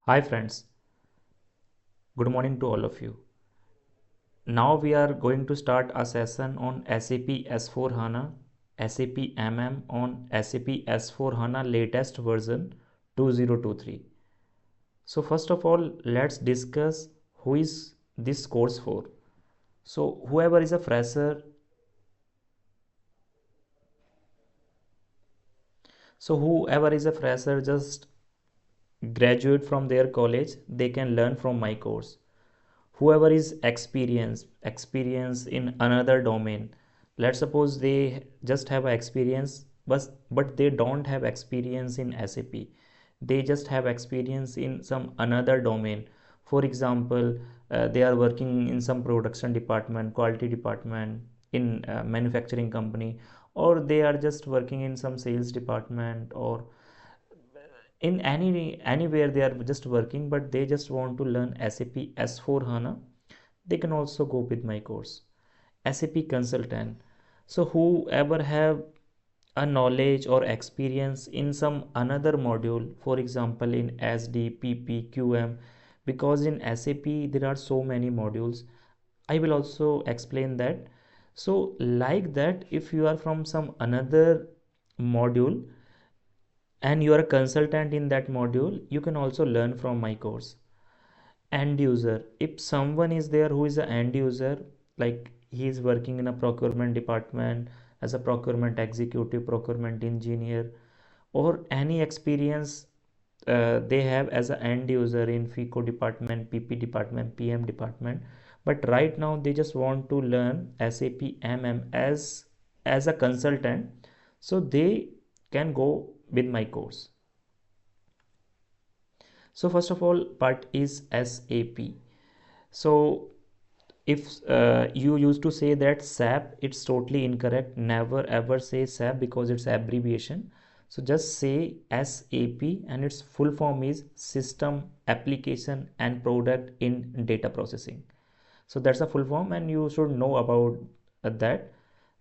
Hi friends, good morning to all of you. Now we are going to start a session on SAP S4 HANA, SAP MM on SAP S4 HANA latest version 2023. So first of all, let's discuss who is this course for. So whoever is a fresher, just graduate from their college, they can learn from my course. Whoever is experience in another domain, let's suppose they just have experience but they don't have experience in SAP, they just have experience in some another domain. For example, they are working in some production department, quality department in manufacturing company, or they are just working in some sales department, or in anywhere they are just working, but they just want to learn SAP S4 HANA. They can also go with my course SAP consultant. So whoever have a knowledge or experience in some another module, for example in SD, PP, QM, because in SAP there are so many modules, I will also explain that. So like that, if you are from some another module and you are a consultant in that module, you can also learn from my course. End user, if someone is there who is an end user, like he is working in a procurement department as a procurement executive, procurement engineer, or any experience they have as an end user in FICO department, PP department, PM department, but right now they just want to learn SAP MM as a consultant, so they can go with my course. So first of all, part is SAP. So if you used to say that SAP, it's totally incorrect. Never ever say SAP because it's abbreviation. So just say SAP, and its full form is System Application and Product in Data Processing. So that's a full form, and you should know about that.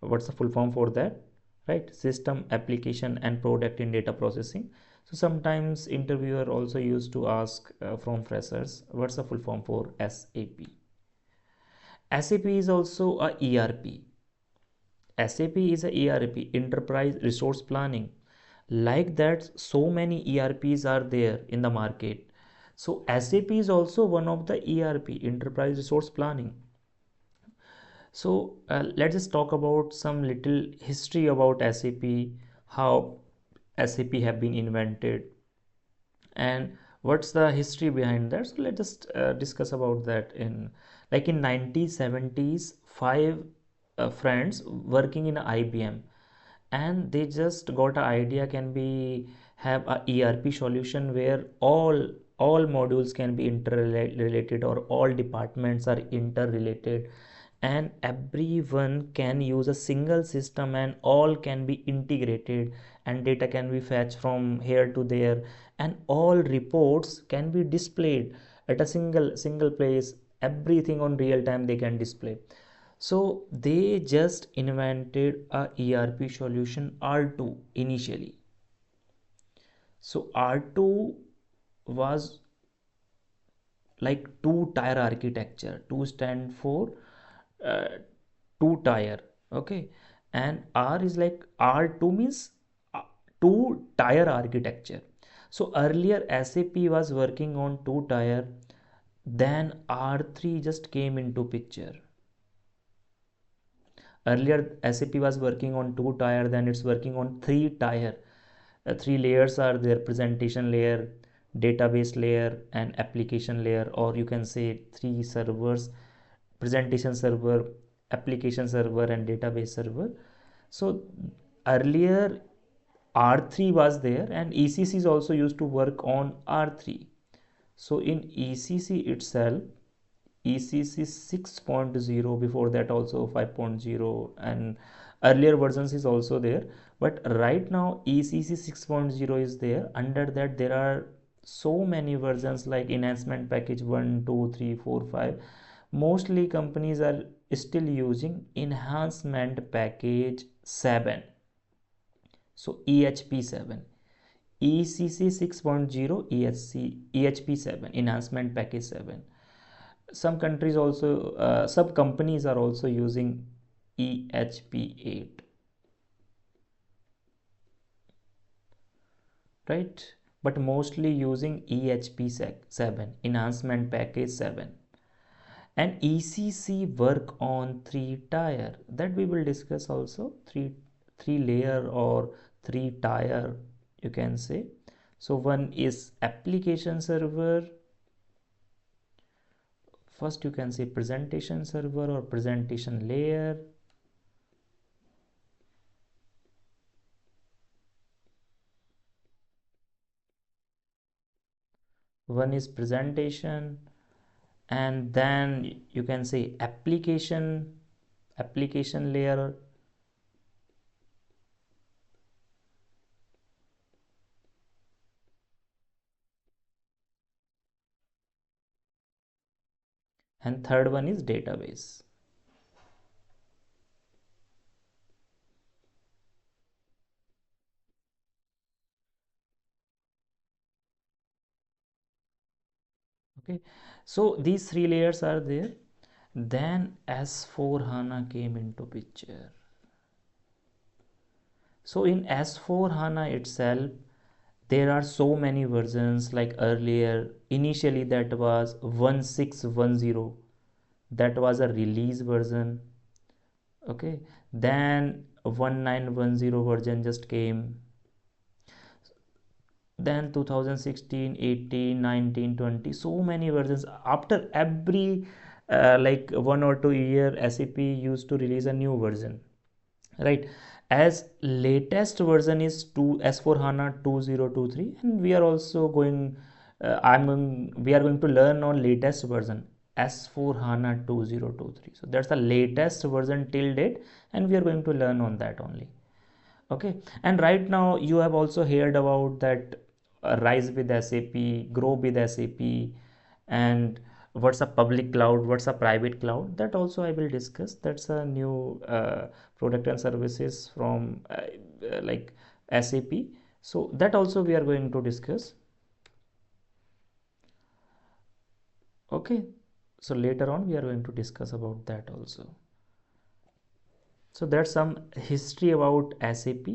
What's the full form for that? Right? System Application and Product in Data Processing. So sometimes interviewer also used to ask from freshers, what's the full form for SAP? SAP is also a ERP. SAP is a ERP, Enterprise Resource Planning. Like that, so many ERPs are there in the market. So SAP is also one of the ERP, Enterprise Resource Planning. So let's just talk about some little history about SAP, how SAP have been invented, and what's the history behind that. So let's just discuss about that. In like in 1970s, five friends working in IBM, and they just got an idea, can be have a ERP solution where all modules can be interrelated, or all departments are interrelated, and everyone can use a single system, and all can be integrated, and data can be fetched from here to there, and all reports can be displayed at a single place. Everything on real time they can display. So they just invented a ERP solution R2 initially. So R2 was like two tier architecture. Two stand for uh, two tier. Okay, and R is like R2 means two tier architecture. So earlier SAP was working on two tier, then R3 just came into picture. Earlier SAP was working on two tier, then it's working on three tier. Three layers are there: presentation layer, database layer, and application layer, or you can say three servers: presentation server, application server, and database server. So earlier R3 was there, and ECC is also used to work on R3. So in ECC itself, ECC 6.0, before that also 5.0, and earlier versions is also there, but right now ECC 6.0 is there. Under that there are so many versions like enhancement package 1, 2, 3, 4, 5. Mostly companies are still using enhancement package 7. So EHP 7. ECC 6.0 EHP 7 enhancement package 7. Some countries also, sub companies are also using EHP 8, right? But mostly using EHP 7 enhancement package 7. And ECC work on three tier, that we will discuss also. Three layer or three tier, you can say. So one is application server. First you can say presentation server or presentation layer. One is presentation, and then you can say application layer. And third one is database. Okay, so these three layers are there. Then S4 HANA came into picture. So in S4 HANA itself, there are so many versions. Like earlier, initially that was 1610, that was a release version. Okay, then 1910 version just came. Then 2016, 18, 19, 20, so many versions. After every like 1 or 2 year, SAP used to release a new version, right? As latest version is 2 S4 HANA 2023, and we are also going we are going to learn on latest version S4 HANA 2023. So that's the latest version till date, and we are going to learn on that only. Okay, and right now you have also heard about that rise with SAP, grow with SAP, and what's a public cloud, what's a private cloud, that also I will discuss. That's a new product and services from like SAP. So that also we are going to discuss. Okay, so later on we are going to discuss about that also. So that's some history about SAP.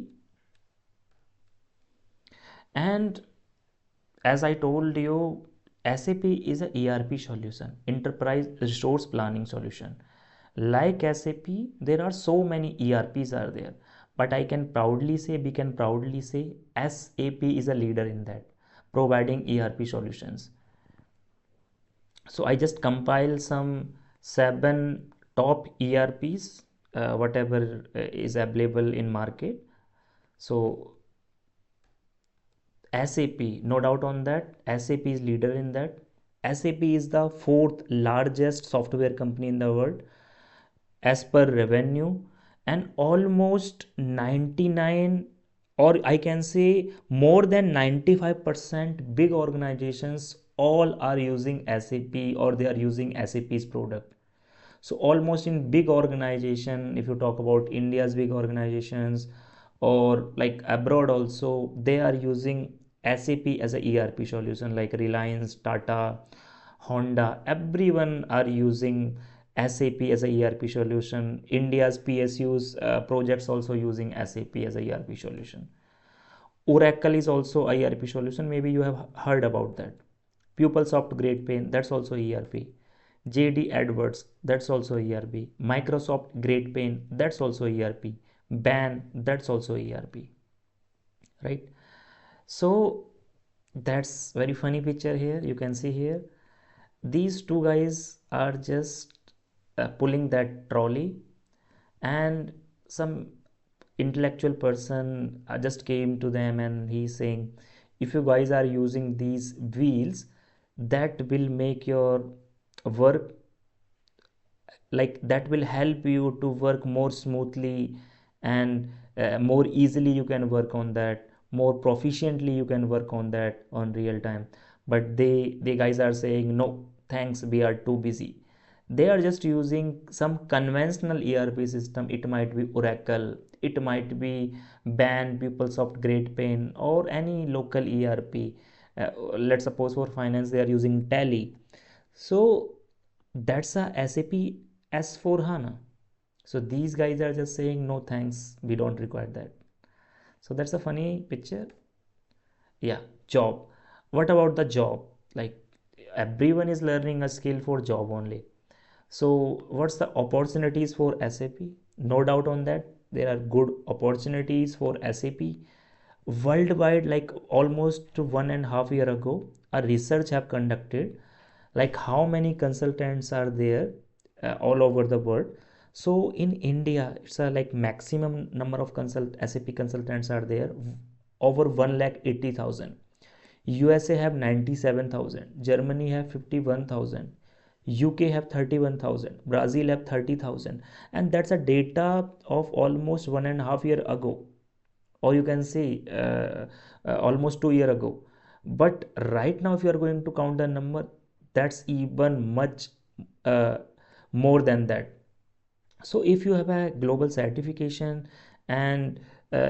And as I told you, SAP is a ERP solution, enterprise resource planning solution. Like SAP, there are so many ERPs are there, but I can proudly say, we can proudly say, SAP is a leader in that, providing ERP solutions. So I just compile some 7 top ERPs, whatever is available in market. So SAP, no doubt on that, SAP is leader in that. SAP is the fourth largest software company in the world as per revenue, and almost 99, or I can say more than 95% big organizations all are using SAP, or they are using SAP's product. So almost in big organization, if you talk about India's big organizations or like abroad also, they are using SAP as a ERP solution. Like Reliance, Tata, Honda, everyone are using SAP as a ERP solution. India's PSU's projects also using SAP as a ERP solution. Oracle is also a ERP solution. Maybe you have heard about that. PupilSoft Great Pain, that's also ERP. JD Edwards, that's also ERP. Microsoft Great Pain, that's also ERP. BAN, that's also ERP, right? So that's very funny picture here. You can see here, these two guys are just pulling that trolley, and some intellectual person just came to them and he's saying, if you guys are using these wheels, that will make your work, like that will help you to work more smoothly, and more easily you can work on that, more proficiently you can work on that on real time. But they guys are saying, no thanks, we are too busy. They are just using some conventional ERP system. It might be Oracle, it might be ban PeopleSoft Great Pain, or any local ERP. Let's suppose for finance they are using Tally. So that's a SAP S4 HANA. So these guys are just saying no thanks, we don't require that. So that's a funny picture. Yeah. Job. What about the job? Like, everyone is learning a skill for job only. So what's the opportunities for SAP? No doubt on that, there are good opportunities for SAP worldwide. Like almost 1.5 year ago, a research have conducted, like how many consultants are there all over the world. So in India, it's a like maximum number of SAP consultants are there, over 1,80,000. USA have 97,000, Germany have 51,000, UK have 31,000, Brazil have 30,000, and that's a data of almost 1.5 year ago, or you can say almost 2 year ago. But right now, if you are going to count the number, that's even much uh, more than that. So if you have a global certification, and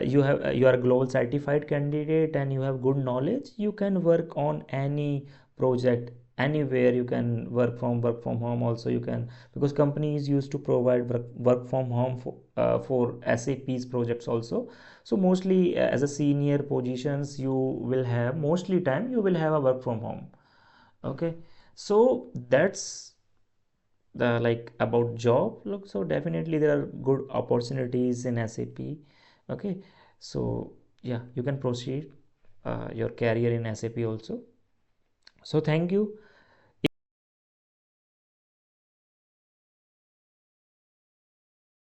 you are a global certified candidate, and you have good knowledge, you can work on any project anywhere. You can work from home also, you can, because companies used to provide work from home for SAP's projects also. So mostly as a senior positions, you will have, mostly time you will have a work from home. Okay. So that's the like about job. Look, so definitely there are good opportunities in SAP. Okay. So yeah, you can proceed your career in SAP also. So thank you